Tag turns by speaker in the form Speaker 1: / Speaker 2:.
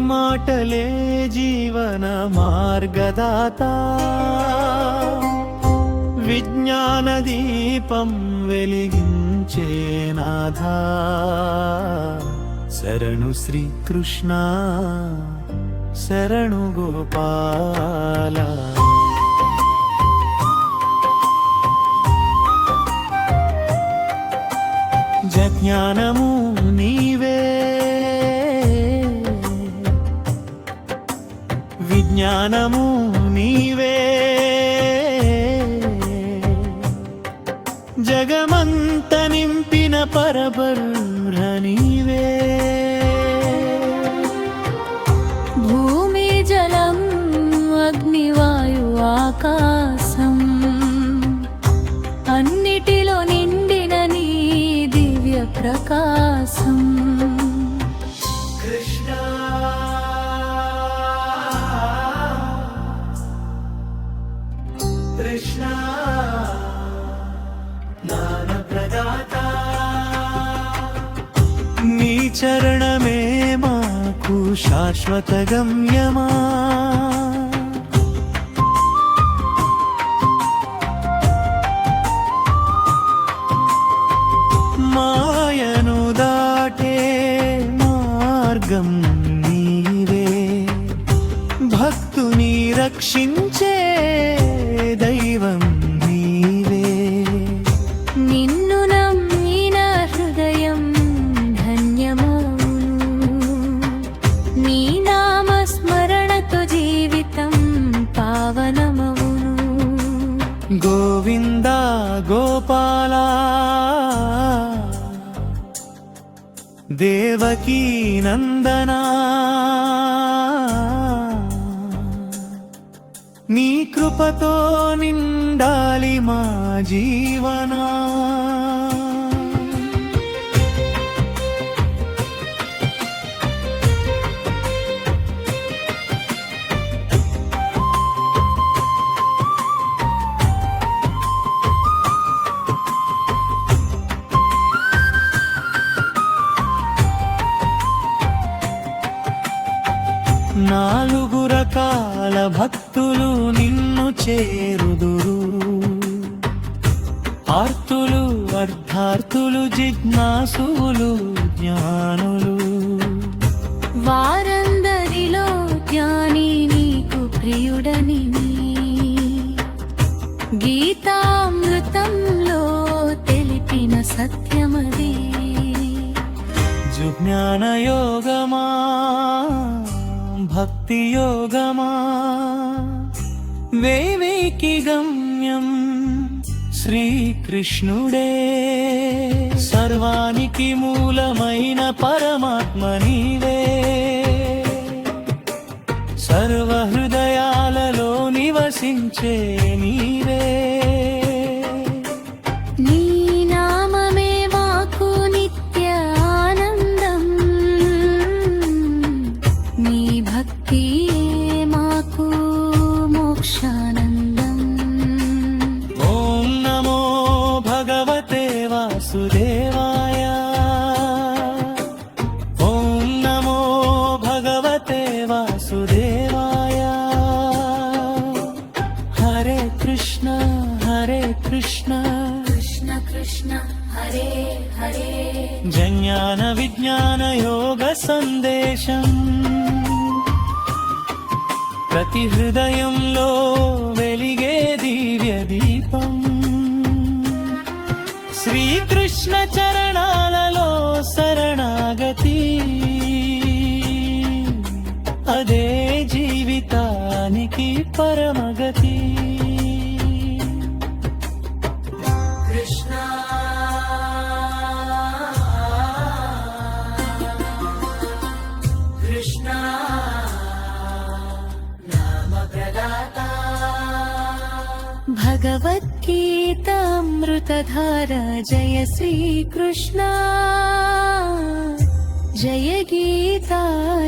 Speaker 1: మాటలే జీవన మార్గదాత విజ్ఞాన దీపం వెలిగించే నాథా శరణు శ్రీకృష్ణ శరణు గోపాల జ్ఞానము నీవే విజ్ఞానము నీవే జగమంత నింపిన పరబ్రహ్మ నీవే
Speaker 2: భూమి జలం అగ్నివాయు ఆకాశం అన్నిటిలో నిండిన నీ దివ్య ప్రకాశం
Speaker 1: కృష్ణ కృష్ణ జ్ఞాన ప్రదాత నీ చరణమే మాకు శాశ్వత గమ్యమా మాయను దాటే మార్గం నీవే భక్తుని రక్షించే దైవం నీవే
Speaker 2: నిన్ను నమ్మిన హృదయం ధన్యమౌను నీ నామ స్మరణతో జీవితం పావనమవును
Speaker 1: గోవింద గోపాల దేవకీ నందనా నీ కృపతో నిండాలి మా జీవనా నాలుగు రకాల భక్తులు నిన్ను చేరుదురు ఆర్తులు అర్థార్థులు జిజ్ఞాసులు జ్ఞానులు
Speaker 2: వారందరిలో జ్ఞాని నీకు ప్రియుడని గీతామృతంలో తెలిపిన సత్యమది
Speaker 1: జ్ఞాన యోగమా భక్తి యోగమా వేవేకి గమ్యం శ్రీకృష్ణుడే సర్వానికి మూలమైన పరమాత్మ నీవే సర్వ హృదయాలలో నివసించే నీవే
Speaker 2: నీ నామమే మాకు నిత్య ఆనందం నీ భక్తియే మాకు మోక్షానందం
Speaker 1: ఓం నమో భగవతే వాసుదేవాయ ఓం నమో భగవతే వాసుదేవాయ హరే కృష్ణ కృష్ణ
Speaker 2: కృష్ణ హరే హరే
Speaker 1: జ్ఞాన విజ్ఞాన యోగ సందేశం ప్రతి హృదయంలో వెలిగే దివ్య దీపం శ్రీకృష్ణ చరణాలలో శరణాగతి అదే జీవితానికి పరమగతి కృష్ణ కృష్ణ నామ ప్రదాత
Speaker 2: భగవద్గీతామృతధార జయ శ్రీకృష్ణ జయ గీతాచార్య